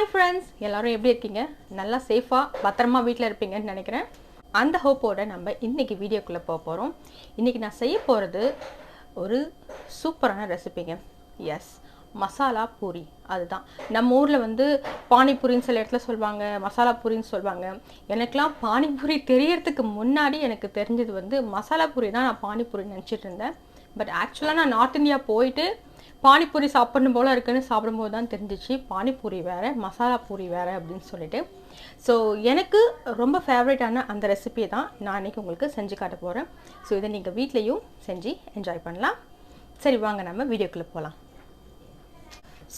Hi friends, எல்லாரும் எப்படி இருக்கீங்க? நல்லா சேஃபா பத்திரமா வீட்ல இருப்பீங்கன்னு நினைக்கிறேன். அந்த ஹோப்போட நம்ம இன்னைக்கு வீடியோக்குள்ள போறோம். இன்னைக்கு நான் செய்ய போறது ஒரு சூப்பரான ரெசிபிங்க. எஸ், மசாலா பூரி. அதுதான் நம்ம ஊர்ல வந்து பானிபூரின்னு சில இடத்துல சொல்வாங்க, மசாலா பூரின்னு சொல்வாங்க. எனக்குலாம் பானிபூரி தெரியறதுக்கு முன்னாடி எனக்கு தெரிஞ்சது வந்து மசாலா பூரி தான் நான் பானிபூரி நினைச்சிட்டு இருந்தேன். பட் ஆக்சுவலா நான் நார்த் இந்தியா போயிட்டு பானிபூரி சாப்பிடணும் போல இருக்குன்னு சாப்பிடும்போது தான் தெரிஞ்சிச்சு பானிபூரி வேறு மசாலா பூரி வேறு அப்படின்னு சொல்லிட்டு. ஸோ எனக்கு ரொம்ப ஃபேவரட்டான அந்த ரெசிபியை தான் நான் இன்றைக்கி உங்களுக்கு செஞ்சு காட்ட போகிறேன். ஸோ இதை நீங்கள் வீட்லேயும் செஞ்சு என்ஜாய் பண்ணலாம். சரி, வாங்க நம்ம வீடியோக்குள்ளே போகலாம்.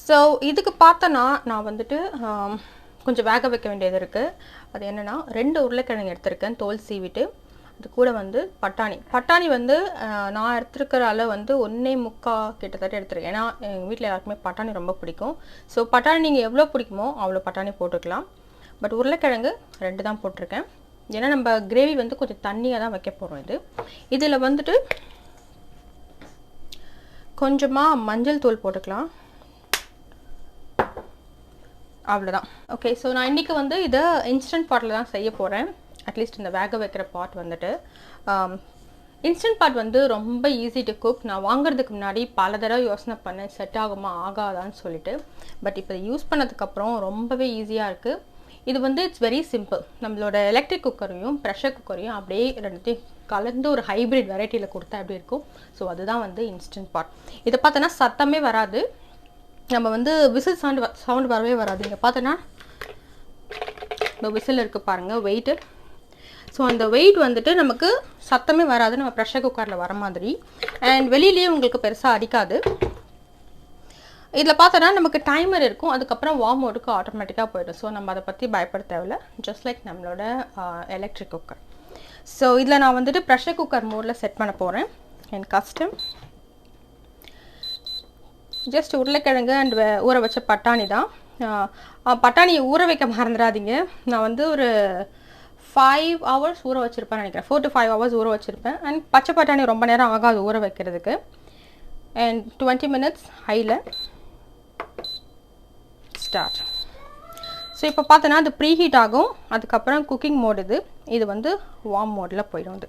ஸோ இதுக்கு பார்த்தோன்னா நான் வந்துட்டு கொஞ்சம் வேக வைக்க வேண்டியது இருக்குது. அது என்னென்னா 2 உருளைக்கிழங்கு எடுத்திருக்கேன் தோல் சீவிட்டு. அது கூட வந்து பட்டாணி வந்து நான் எடுத்துருக்கிற அளவு வந்து 1.25 கிட்டத்தட்ட எடுத்துருக்கேன். ஏன்னா எங்கள் வீட்டில் எல்லாருக்குமே பட்டாணி ரொம்ப பிடிக்கும். ஸோ பட்டாணி நீங்கள் எவ்வளோ பிடிக்குமோ அவ்வளோ பட்டாணி போட்டுக்கலாம். பட் உருளைக்கிழங்கு 2 தான் போட்டிருக்கேன். ஏன்னா நம்ம கிரேவி வந்து கொஞ்சம் தண்ணியாக தான் வைக்க போகிறோம். இதில் வந்துட்டு கொஞ்சமாக மஞ்சள் தூள் போட்டுக்கலாம். அவ்வளோதான். ஓகே, ஸோ நான் இன்றைக்கி வந்து இதை இன்ஸ்டன்ட் பாட்டில் தான் செய்ய போகிறேன். அட்லீஸ்ட் இந்த வேக வைக்கிற பாட் வந்துட்டு இன்ஸ்டன்ட் பாட் வந்து ரொம்ப ஈஸி டு குக். நான் வாங்குறதுக்கு முன்னாடி பல தடவை யோசனை பண்ணேன் செட் ஆகுமா ஆகாதான்னு சொல்லிட்டு. பட் இப்போ யூஸ் பண்ணதுக்கப்புறம் ரொம்பவே ஈஸியாக இருக்குது. இது வந்து இட்ஸ் வெரி சிம்பிள். நம்மளோட எலக்ட்ரிக் குக்கரையும் ப்ரெஷர் குக்கரையும் அப்படியே ரெண்டுத்தையும் கலந்து ஒரு ஹைப்ரிட் வெரைட்டியில் கொடுத்தா எப்படி இருக்கும். ஸோ அதுதான் வந்து இன்ஸ்டன்ட் பாட். இதை பார்த்தோன்னா சத்தமே வராது. நம்ம வந்து விசில் சவுண்ட் வரவே வராது. இங்கே பார்த்தோன்னா இந்த விசில் இருக்குது பாருங்கள், வெயிட்டு. ஸோ அந்த வெயிட் வந்துட்டு நமக்கு சத்தமே வராது, நம்ம ப்ரெஷர் குக்கரில் வர மாதிரி. அண்ட் வெளியிலேயே உங்களுக்கு பெருசாக அடிக்காது. இதில் பார்த்தோன்னா நமக்கு டைமர் இருக்கும், அதுக்கப்புறம் வார்ம் மோடுக்கு ஆட்டோமேட்டிக்காக போய்டும். ஸோ நம்ம அதை பற்றி பயப்பட தேவையில்லை, ஜஸ்ட் லைக் நம்மளோட எலக்ட்ரிக் குக்கர். ஸோ இதில் நான் வந்துட்டு ப்ரெஷர் குக்கர் மோடில் செட் பண்ண போகிறேன். அண்ட் கஸ்டம் ஜஸ்ட் உருளைக்கிழங்கு அண்ட் ஊற வச்ச பட்டாணி தான். பட்டாணியை ஊற வைக்க மறந்துடாதீங்க. நான் வந்து ஒரு 5 hours ஊற வச்சுருப்பேன் நினைக்கிறேன். 4 to 5 hours ஊற வச்சுருப்பேன். அண்ட் பச்சை பட்டாணி ரொம்ப நேரம் ஆகாது ஊற வைக்கிறதுக்கு. அண்ட் 20 minutes ஹையில் ஸ்டார்ட். ஸோ இப்போ பார்த்தோன்னா அது ப்ரீ ஹீட் ஆகும். அதுக்கப்புறம் குக்கிங் மோடு இது வந்து வார்ம் மோடில் போயிடும்.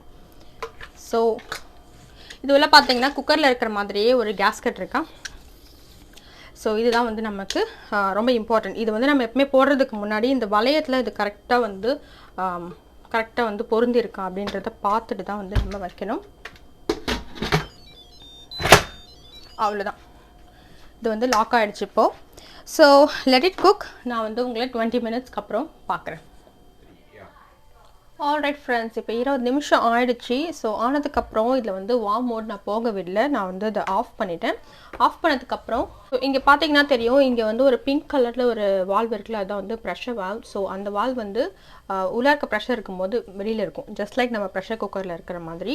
ஸோ இதுவெல்லாம் பார்த்தீங்கன்னா குக்கரில் இருக்கிற மாதிரியே ஒரு கேஸ்கட் இருக்கா. ஸோ இதுதான் வந்து நமக்கு ரொம்ப இம்பார்ட்டன்ட். இது வந்து நம்ம எப்பவுமே போடுறதுக்கு முன்னாடி இந்த வளையத்தில் இது கரெக்டாக வந்து பொருந்திருக்கா அப்படின்றத பார்த்துட்டு தான் வந்து நம்ம வைக்கணும். அவ்வளோதான், இது வந்து லாக் ஆகிடுச்சு இப்போது. So let it cook. நான் வந்து உங்களை 20 minutesக்கு அப்புறம் பார்க்குறேன். ஆல்ரைட் ஃப்ரெண்ட்ஸ், இப்போ 20 நிமிஷம் ஆயிடுச்சு. ஸோ ஆனதுக்கப்புறம் இதில் வந்து வார்ம் மோட் நான் போகவில்லை, நான் வந்து அதை ஆஃப் பண்ணிட்டேன். ஆஃப் பண்ணதுக்கப்புறம் இங்கே பார்த்தீங்கன்னா தெரியும், இங்கே வந்து ஒரு பிங்க் கலரில் ஒரு வால்வ் இருக்குல்ல, அதுதான் வந்து ப்ரெஷர் வால்வ். ஸோ அந்த வால்வ் வந்து உள்ளே இருக்க ப்ரெஷர் இருக்கும்போது வெளியில் இருக்கும், ஜஸ்ட் லைக் நம்ம ப்ரெஷர் குக்கரில் இருக்கிற மாதிரி.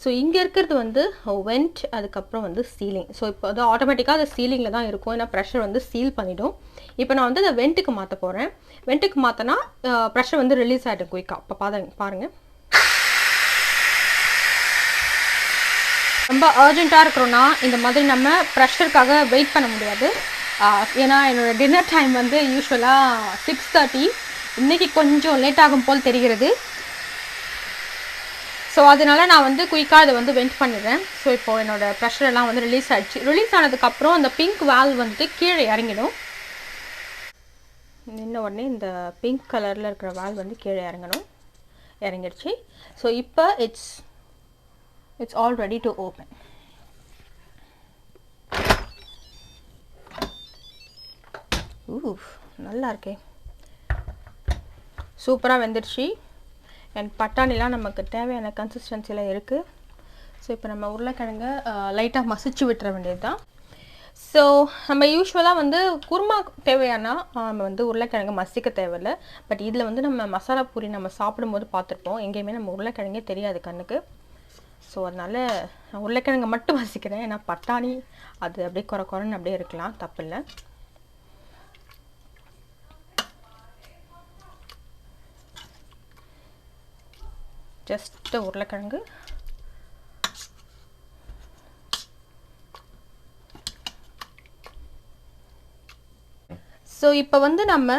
ஸோ இங்கே இருக்கிறது வந்து வெண்ட், அதுக்கப்புறம் வந்து சீலிங். ஸோ இப்போ அது ஆட்டோமேட்டிக்காக அது சீலிங்கில் தான் இருக்கும், ஏன்னா ப்ரெஷர் வந்து சீல் பண்ணிவிடும். இப்போ நான் வந்து அதை வெண்ட்டுக்கு மாற்ற போகிறேன். வெண்ட்டுக்கு மாற்றினா ப்ரெஷர் வந்து ரிலீஸ் ஆகிடும் குயிக்காக. இப்போ பாருங்கள், ரொம்ப அர்ஜென்ட்டாக இருக்கிறோன்னா இந்த மாதிரி நம்ம ப்ரெஷருக்காக வெயிட் பண்ண முடியாது. ஏன்னா என்னோடய டின்னர் டைம் வந்து யூஸ்வலாக 6:30. இன்றைக்கி கொஞ்சம் லேட் ஆகும் போல் தெரிகிறது. ஸோ அதனால் நான் வந்து குயிக்காக இதை வந்து வெண்ட் பண்ணிடுறேன். ஸோ இப்போது என்னோடய ப்ரெஷர் எல்லாம் வந்து ரிலீஸ் ஆகிடுச்சு. ரிலீஸ் ஆனதுக்கப்புறம் அந்த பிங்க் வால்வ் வந்துட்டு கீழே இறங்கிடும். நின்ன உடனே இந்த பிங்க் கலரில் இருக்கிற வால்வ் வந்து கீழே இறங்கிடுச்சு. ஸோ இப்போ it's all ready to open. நல்லா இருக்கே, சூப்பராக வெந்துடுச்சு. அண்ட் பட்டாணிலாம் நமக்கு தேவையான கன்சிஸ்டன்சியில் இருக்குது. ஸோ இப்போ நம்ம உருளைக்கிழங்க லைட்டாக மசிச்சு விட்டுற வேண்டியது தான். ஸோ நம்ம யூஸ்வலாக வந்து குருமா தேவையானா நம்ம வந்து உருளைக்கிழங்கு மசிக்க தேவையில்லை. பட் இதில் வந்து நம்ம மசாலா பூரி நம்ம சாப்பிடும்போது பார்த்துருப்போம், எங்கேயுமே நம்ம உருளைக்கிழங்கே தெரியாது கண்ணுக்கு. ஸோ அதனால் நான் உருளைக்கிழங்கு மட்டும் மசிக்கிறேன். ஏன்னா பட்டாணி அது அப்படியே குறைன்னு அப்படியே இருக்கலாம், தப்பில்லை. ஜஸ்ட் உருளைக்கிழங்கு ஸோ இப்போ வந்து நம்ம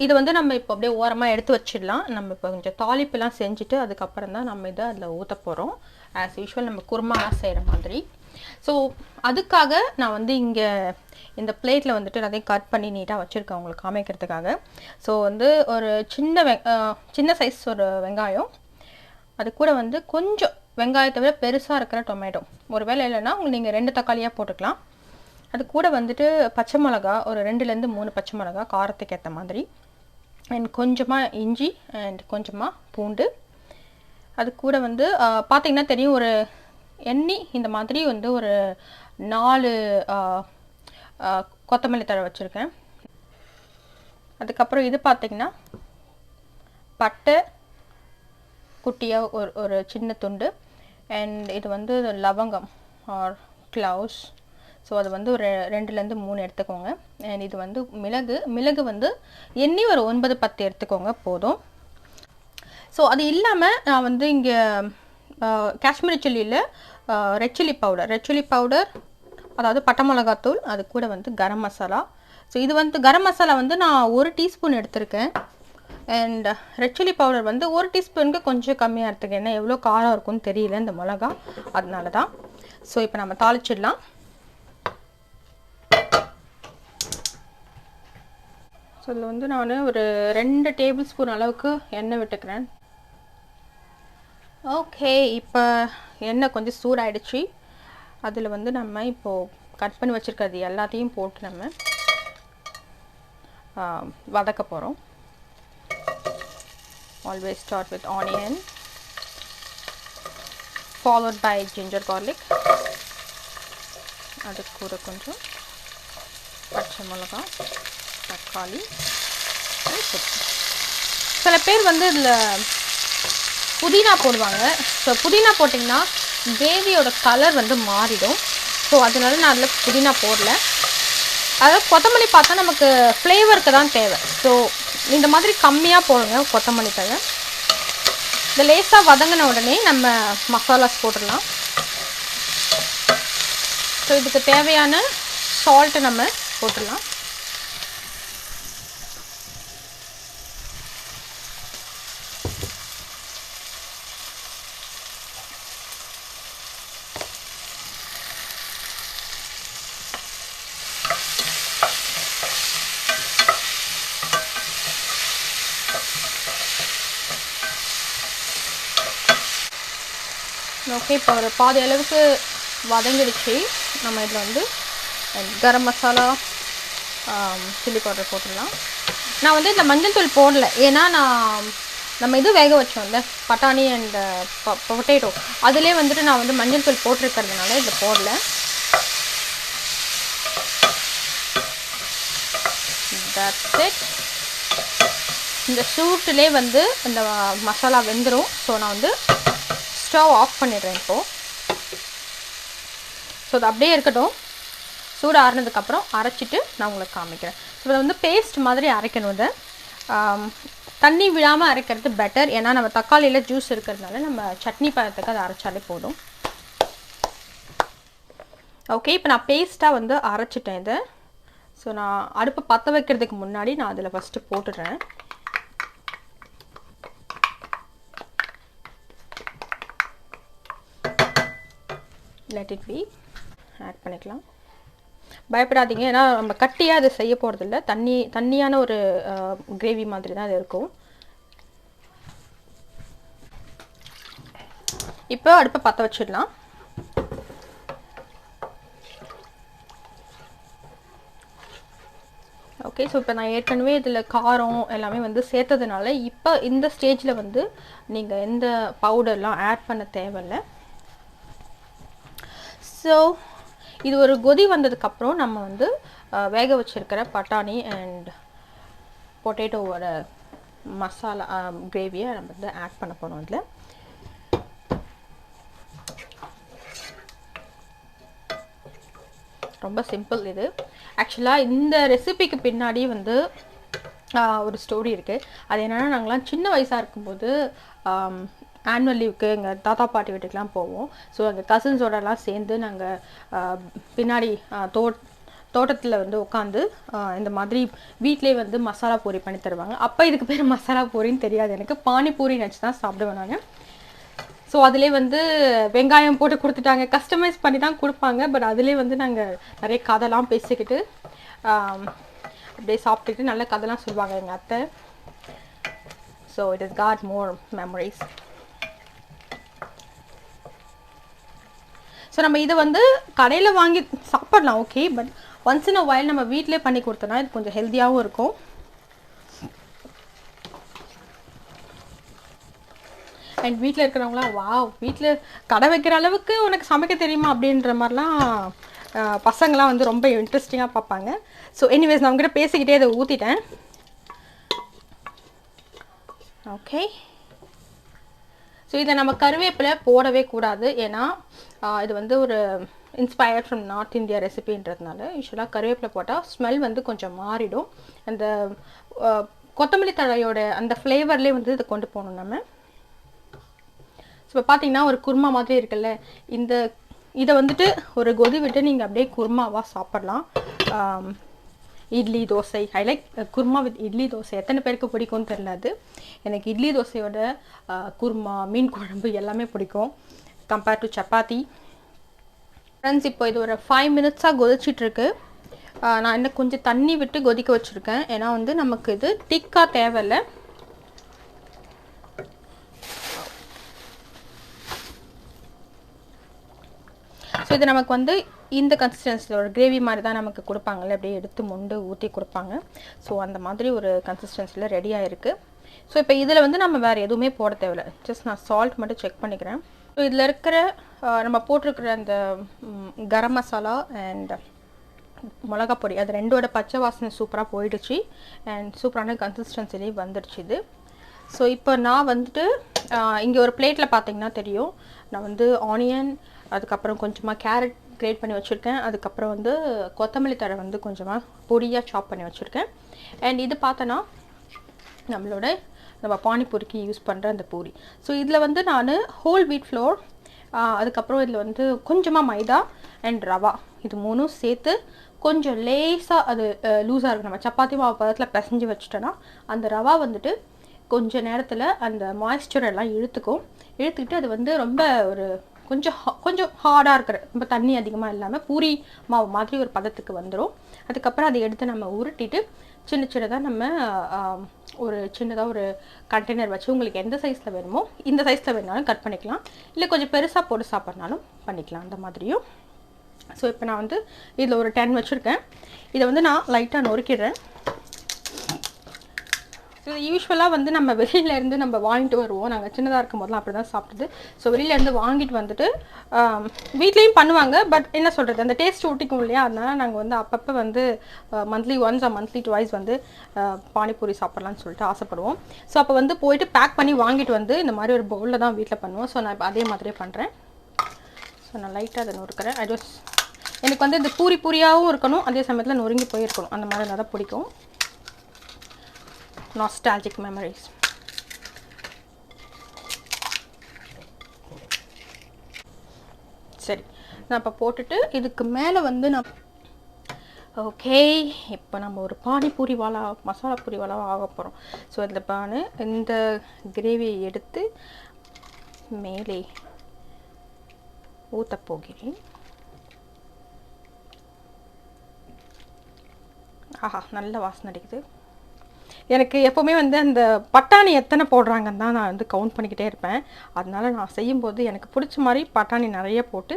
இதை வந்து நம்ம இப்போ அப்படியே ஓரமாக எடுத்து வச்சிடலாம். நம்ம இப்போ கொஞ்சம் தாளிப்புலாம் செஞ்சுட்டு அதுக்கப்புறம் தான் நம்ம இதை அதில் ஊற்ற போகிறோம். ஆஸ் யூஷுவல் நம்ம குருமாலாம் செய்கிற மாதிரி. ஸோ அதுக்காக நான் வந்து இங்கே இந்த பிளேட்டில் வந்துட்டு எல்லாத்தையும் கட் பண்ணி நீட்டாக வச்சுருக்கேன் உங்களுக்கு காமிக்கிறதுக்காக. ஸோ வந்து ஒரு சின்ன சைஸ் ஒரு வெங்காயம், அது கூட வந்து கொஞ்சம் வெங்காயத்தை விட பெருசாக இருக்கிற டொமேட்டோ, ஒரு வேளை இல்லைன்னா நீங்கள் 2 தக்காளியாக போட்டுக்கலாம். அது கூட வந்துட்டு பச்சை மிளகா, ஒரு 2லேருந்து 3 பச்சை மிளகா காரத்துக்கு ஏற்ற மாதிரி, அண்ட் கொஞ்சமாக இஞ்சி அண்ட் கொஞ்சமாக பூண்டு. அது கூட வந்து பார்த்திங்கன்னா தெரியும், ஒரு எண்ணெய் இந்த மாதிரி வந்து ஒரு 4 கொத்தமல்லி தழை வச்சுருக்கேன். அதுக்கப்புறம் இது பார்த்திங்கன்னா பட்டை குட்டியாக ஒரு சின்ன துண்டு, அண்ட் இது வந்து லவங்கம் ஆர் க்ளவுஸ். ஸோ அது வந்து ஒரு 2லேருந்து 3 எடுத்துக்கோங்க. அண்ட் இது வந்து மிளகு வந்து எண்ணெய் ஒரு 9-10 எடுத்துக்கோங்க போதும். ஸோ அது இல்லாமல் நான் வந்து இங்கே காஷ்மீரி சில்லியில் ரெட் சில்லி பவுடர், அதாவது பட்டை மிளகாத்தூள், அது கூட வந்து கரம் மசாலா. ஸோ இது வந்து கரம் மசாலா வந்து நான் 1 டீஸ்பூன் எடுத்திருக்கேன். அண்ட் ரெட் சில்லி பவுடர் வந்து 1 டீஸ்பூனுக்கு கொஞ்சம் கம்மியாக எடுத்துக்கேன். ஏன்னா எவ்வளோ காரம் இருக்குன்னு தெரியல இந்த மிளகா, அதனால தான். ஸோ இப்போ நம்ம தாளிச்சிடலாம். ஸோ இதில் வந்து நான் ஒரு 2 டேபிள் ஸ்பூன் அளவுக்கு எண்ணெய் விட்டுக்கிறேன். ஓகே, இப்போ எண்ணெய் கொஞ்சம் சூடாயிடுச்சு. அதில் வந்து நம்ம இப்போது கட் பண்ணி வச்சுருக்கிறது எல்லாத்தையும் போட்டு நம்ம வதக்க போகிறோம். Always start with onion followed by ginger garlic. அது கூட கொஞ்சம் பச்சை மிளகாய், தக்காளி. சில பேர் வந்து இதில் புதினா போடுவாங்க. ஸோ புதினா போட்டிங்கன்னா கிரேவியோட கலர் வந்து மாறிடும். ஸோ அதனால நான் அதில் புதினா போடல. அதாவது கொத்தமல்லி பார்த்தா நமக்கு ஃப்ளேவருக்கு தான் தேவை. ஸோ இந்த மாதிரி கம்மியாக போடுங்க கொத்தமல்லி தழை. இந்த லேசாக வதங்கின உடனே நம்ம மசாலாஸ் போட்டுடலாம். ஸோ இதுக்கு தேவையான சால்ட்டு நம்ம போட்டுடலாம். ஓகே, இப்போ ஒரு பாதி அளவுக்கு வதங்கிடுச்சு. நம்ம இதில் வந்து கரம் மசாலா, சில்லி பவுடர் போட்டுடலாம். நான் வந்து இந்த மஞ்சள் தூள் போடல, ஏன்னா நம்ம இது வேக வச்சோம்ல பட்டாணி அண்ட் பொட்டேட்டோ, அதிலே வந்துட்டு நான் வந்து மஞ்சள் தூள் போட்டிருக்கிறதுனால இதில் போடல. That's it. இந்த சூட்டிலே வந்து இந்த மசாலா வெந்துடும். ஸோ நான் வந்து ஸ்டவ் ஆஃப் பண்ணிடுறேன் இப்போது. ஸோ அது அப்படியே இருக்கட்டும். சூடு ஆறுனதுக்கப்புறம் அரைச்சிட்டு நான் உங்களுக்கு காமிக்கிறேன். ஸோ இதை வந்து பேஸ்ட் மாதிரி அரைக்கணும். இதை தண்ணி விடாமல் அரைக்கிறது பெட்டர். ஏன்னா நம்ம தக்காளியில் ஜூஸ் இருக்கிறதுனால நம்ம சட்னி பழத்துக்கு அதை அரைச்சாலே போதும். ஓகே, இப்போ நான் பேஸ்ட்டாக வந்து அரைச்சிட்டேன் இதை. ஸோ நான் அடுப்பை பற்ற வைக்கிறதுக்கு முன்னாடி நான் அதில் ஃபஸ்ட்டு போட்டுடுறேன். Let it be. ஆட் பண்ணிக்கலாம். பயப்படாதீங்க, ஏன்னா நம்ம கட்டியாக அதை செய்ய போகிறதில்ல. தண்ணியான ஒரு கிரேவி மாதிரி தான் அது இருக்கும். இப்போ அடுப்பை பற்ற வச்சிடலாம். ஓகே, ஸோ இப்போ நான் ஏற்கனவே இதில் காரம் எல்லாமே வந்து சேர்த்ததுனால இப்போ இந்த ஸ்டேஜில் வந்து நீங்கள் எந்த பவுடர்லாம் ஆட் பண்ண தேவையில்லை. ஸோ இது ஒரு கொதி வந்ததுக்கப்புறம் நம்ம வந்து வேக வச்சுருக்கிற பட்டாணி அண்ட் பொட்டேட்டோவோட மசாலா கிரேவியை நம்ம வந்து ஆட் பண்ண போகிறோம். அதில் ரொம்ப சிம்பிள் இது. ஆக்சுவலாக இந்த ரெசிபிக்கு பின்னாடி வந்து ஒரு ஸ்டோரி இருக்குது. அது என்னென்னா, நாங்களாம் சின்ன வயசாக இருக்கும்போது ஆனுவல் லீவுக்கு எங்கள் தாத்தா பாட்டி வீட்டுக்கெலாம் போவோம். ஸோ எங்கள் கசின்ஸோடலாம் சேர்ந்து நாங்கள் பின்னாடி தோட்டத்தில் வந்து உட்காந்து இந்த மாதிரி வீட்டிலே வந்து மசாலா பூரி பண்ணி தருவாங்க. அப்போ இதுக்கு பேர் மசாலா பூரின்னு தெரியாது எனக்கு, பானிபூரி நினச்சி தான் சாப்பிடுவேன் நான். ஸோ அதிலே வந்து வெங்காயம் போட்டு கொடுத்துட்டாங்க, கஸ்டமைஸ் பண்ணி தான் கொடுப்பாங்க. பட் அதிலே வந்து நாங்கள் நிறைய கதைலாம் பேசிக்கிட்டு அப்படியே சாப்பிட்டுக்கிட்டு நல்ல கதைலாம் சொல்லுவாங்க எங்கள் அத்தை. So it is got more memories. So நம்ம இதை வந்து கடையில் வாங்கி சாப்பிடலாம், okay. But once in a while நம்ம வீட்டிலே பண்ணி கொடுத்தோன்னா இது கொஞ்சம் ஹெல்த்தியாகவும் இருக்கும். அண்ட் வீட்டில் இருக்கிறவங்களாம் வீட்டில் கடை வைக்கிற அளவுக்கு உனக்கு சமைக்க தெரியுமா அப்படின்ற மாதிரிலாம் பசங்களாம் வந்து ரொம்ப இன்ட்ரெஸ்டிங்காக பார்ப்பாங்க. ஸோ எனிவேஸ் நான் உங்ககிட்ட பேசிக்கிட்டே இதை ஊற்றிட்டேன். ஓகே. ஸோ இதை நம்ம கருவேப்பிலை போடவே கூடாது, ஏன்னா இது வந்து ஒரு இன்ஸ்பயர்ட் ஃப்ரம் நார்த் இந்தியா ரெசிபின்றதுனால யூஸ்வலாக கருவேப்பிலை போட்டால் ஸ்மெல் வந்து கொஞ்சம் மாறிடும். அந்த கொத்தமல்லி தழையோட அந்த ஃப்ளேவர்லேயே வந்து இதை கொண்டு போகணும் நம்ம. ஸோ இப்போ பார்த்தீங்கன்னா ஒரு குருமா மாதிரி இருக்குல்ல, இதை வந்துட்டு ஒரு கொதி விட்டு நீங்கள் அப்படியே குருமாவாக சாப்பிட்லாம். Idli dosa, I like kurma with idli dosa. எத்தனை பேருக்கு பிடிக்கும்னு தெரியல. எனக்கு இட்லி தோசையோட குருமா, மீன் குழம்பு எல்லாமே பிடிக்கும் கம்பேர்ட் டு சப்பாத்தி. ஃப்ரெண்ட்ஸ், இப்போ இது ஒரு 5 மினிட்ஸாக கொதிச்சிட்ருக்கு. நான் இன்னும் கொஞ்சம் தண்ணி விட்டு கொதிக்க வச்சுருக்கேன், ஏன்னா வந்து நமக்கு இது திக்காக தேவையில்லை. ஸோ இது நமக்கு வந்து இந்த கன்சிஸ்டன்சியில் ஒரு கிரேவி மாதிரி தான் நமக்கு கொடுப்பாங்கல்ல, அப்படியே எடுத்து மொண்டு ஊற்றி கொடுப்பாங்க. ஸோ அந்த மாதிரி ஒரு கன்சிஸ்டன்சியில் ரெடியாக இருக்குது. ஸோ இப்போ இதில் வந்து நம்ம வேறு எதுவுமே போட தேவையில்லை, ஜஸ்ட் நான் சால்ட் மட்டும் செக் பண்ணிக்கிறேன். ஸோ இதில் இருக்கிற நம்ம போட்டிருக்கிற அந்த கரம் மசாலா அண்ட் மிளகா பொடி, அது ரெண்டோட பச்சை வாசனை சூப்பராக போயிடுச்சு அண்ட் சூப்பரான கன்சிஸ்டன்சிலேயே வந்துடுச்சு இது. ஸோ இப்போ நான் வந்துட்டு இங்கே ஒரு பிளேட்டில் பார்த்தீங்கன்னா தெரியும், நான் வந்து ஆனியன், அதுக்கப்புறம் கொஞ்சமாக கேரட் கிரேட் பண்ணி வச்சுருக்கேன், அதுக்கப்புறம் வந்து கொத்தமல்லி தழை வந்து கொஞ்சமாக பொடியாக சாப் பண்ணி வச்சுருக்கேன். அண்ட் இது பார்த்தோன்னா நம்ம பானிபூரிக்கு யூஸ் பண்ணுற அந்த பூரி. ஸோ இதில் வந்து நான் ஹோல் வீட் ஃப்ளோர், அதுக்கப்புறம் இதில் வந்து கொஞ்சமாக மைதா அண்ட் ரவா, இது மூணும் சேர்த்து கொஞ்சம் லேஸாக அது லூஸாக இருக்கும். நம்ம சப்பாத்தி மாவு பதத்தில் பிசைஞ்சு வச்சுட்டோன்னா அந்த ரவா வந்துட்டு கொஞ்சம் நேரத்தில் அந்த மாய்ஸ்சர் எல்லாம் இழுத்துக்கிட்டு அது வந்து ரொம்ப ஒரு கொஞ்சம் ஹார்டாக இருக்கிற, ரொம்ப தண்ணி அதிகமாக இல்லாமல் பூரி மாவு மாதிரி ஒரு பதத்துக்கு வந்துடும். அதுக்கப்புறம் அதை எடுத்து நம்ம உருட்டிட்டு சின்னதாக நம்ம ஒரு சின்னதாக ஒரு கண்டெய்னர் வச்சு உங்களுக்கு எந்த சைஸில் வேணுமோ இந்த சைஸில் வேணாலும் கட் பண்ணிக்கலாம், இல்லை கொஞ்சம் பெருசாக போட்டு சாப்பிட்றனாலும் பண்ணிக்கலாம் அந்த மாதிரியும். ஸோ இப்போ நான் வந்து இதில் ஒரு 10 வச்சுருக்கேன். இதை வந்து நான் லைட்டாக நொறுக்கிடுறேன். ஸோ யூஸ்வலாக வந்து நம்ம வெளியிலேருந்து நம்ம வாங்கிட்டு வருவோம், நாங்கள் சின்னதாக இருக்கும் போதெல்லாம் அப்படி தான் சாப்பிட்டது. ஸோ வெளியிலேருந்து வாங்கிட்டு வந்துட்டு வீட்லேயும் பண்ணுவாங்க, பட் என்ன சொல்கிறது, அந்த டேஸ்ட் ஊட்டிக்கும் இல்லையா, அதனால் நாங்கள் வந்து அப்பப்போ வந்து மந்த்லி ஒன்ஸ் மந்த்லி டுவைஸ் வந்து பானிபூரி சாப்பிட்லான்னு சொல்லிட்டு ஆசைப்படுவோம். ஸோ அப்போ வந்து போயிட்டு பேக் பண்ணி வாங்கிட்டு வந்து இந்த மாதிரி ஒரு பவுலில் தான் வீட்டில் பண்ணுவோம். ஸோ நான் இப்போ அதே மாதிரியே பண்ணுறேன். ஸோ நான் லைட்டாக அதை நொறுக்கிறேன். எனக்கு வந்து இந்த பூரியாகவும் இருக்கணும், அதே சமயத்தில் நொறுங்கி போயிருக்கணும், அந்த மாதிரி தான் பிடிக்கும். Nostalgic memories. சரி, நான் இப்போ போட்டுட்டு இதுக்கு மேலே வந்து ஓகே, இப்போ நம்ம ஒரு பானிபூரி வாலா, மசாலா பூரி வாலாவாக ஆக போகிறோம். ஸோ இந்த கிரேவியை எடுத்து மேலே ஊற்ற போகிறேன். ஆஹா, நல்ல வாசனை அடிக்குது. எனக்கு எப்போவுமே வந்து அந்த பட்டாணி எத்தனை போடுறாங்கன்னு தான் நான் வந்து கவுண்ட் பண்ணிக்கிட்டே இருப்பேன். அதனால நான் செய்யும்போது எனக்கு பிடிச்ச மாதிரி பட்டாணி நிறைய போட்டு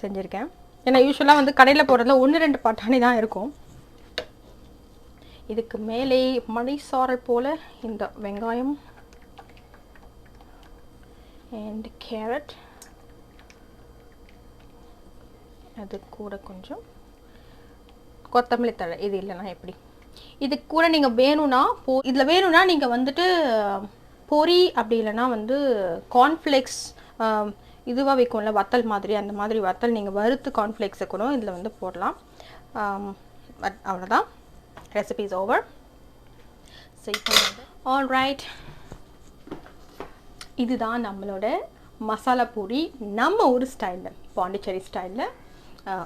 செஞ்சுருக்கேன். ஏன்னா யூஸ்வலாக வந்து கடையில் போடுறதுல 1-2 பட்டாணி தான் இருக்கும். இதுக்கு மேலே மலைசாரல் போல் இந்த வெங்காயம் அண்ட் கேரட், அது கூட கொஞ்சம் கொத்தமல்லி தழை. இது இல்லைன்னா எப்படி, இது கூட நீங்கள் வேணும்னா இதில் வேணும்னா நீங்கள் வந்துட்டு பொரி, அப்படி இல்லைன்னா வந்து கார்ன்ஃப்ளேக்ஸ் இதுவாக வைக்கும்ல வத்தல் மாதிரி, அந்த மாதிரி வத்தல் நீங்கள் வறுத்து கார்ன்ஃப்ளேக்ஸை கூட இதில் வந்து போடலாம். பட் அவ்வளோதான், ரெசிபி இஸ் ஓவர். சரி, ஆல் ரைட், இதுதான் நம்மளோட மசாலா பூரி நம்ம ஊர் ஸ்டைலில், பாண்டிச்சேரி ஸ்டைலில்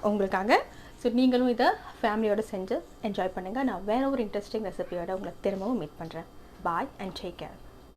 உங்களுக்காக ஸோ நீங்களும் இதை ஃபேமிலியோடு செஞ்சு என்ஜாய் பண்ணுங்கள். நான் வேறு ஒரு இன்ட்ரெஸ்டிங் ரெசிபியோட உங்களை திரும்பவும் மீட் பண்ணுறேன். பாய் அண்ட் டேக் கேர்.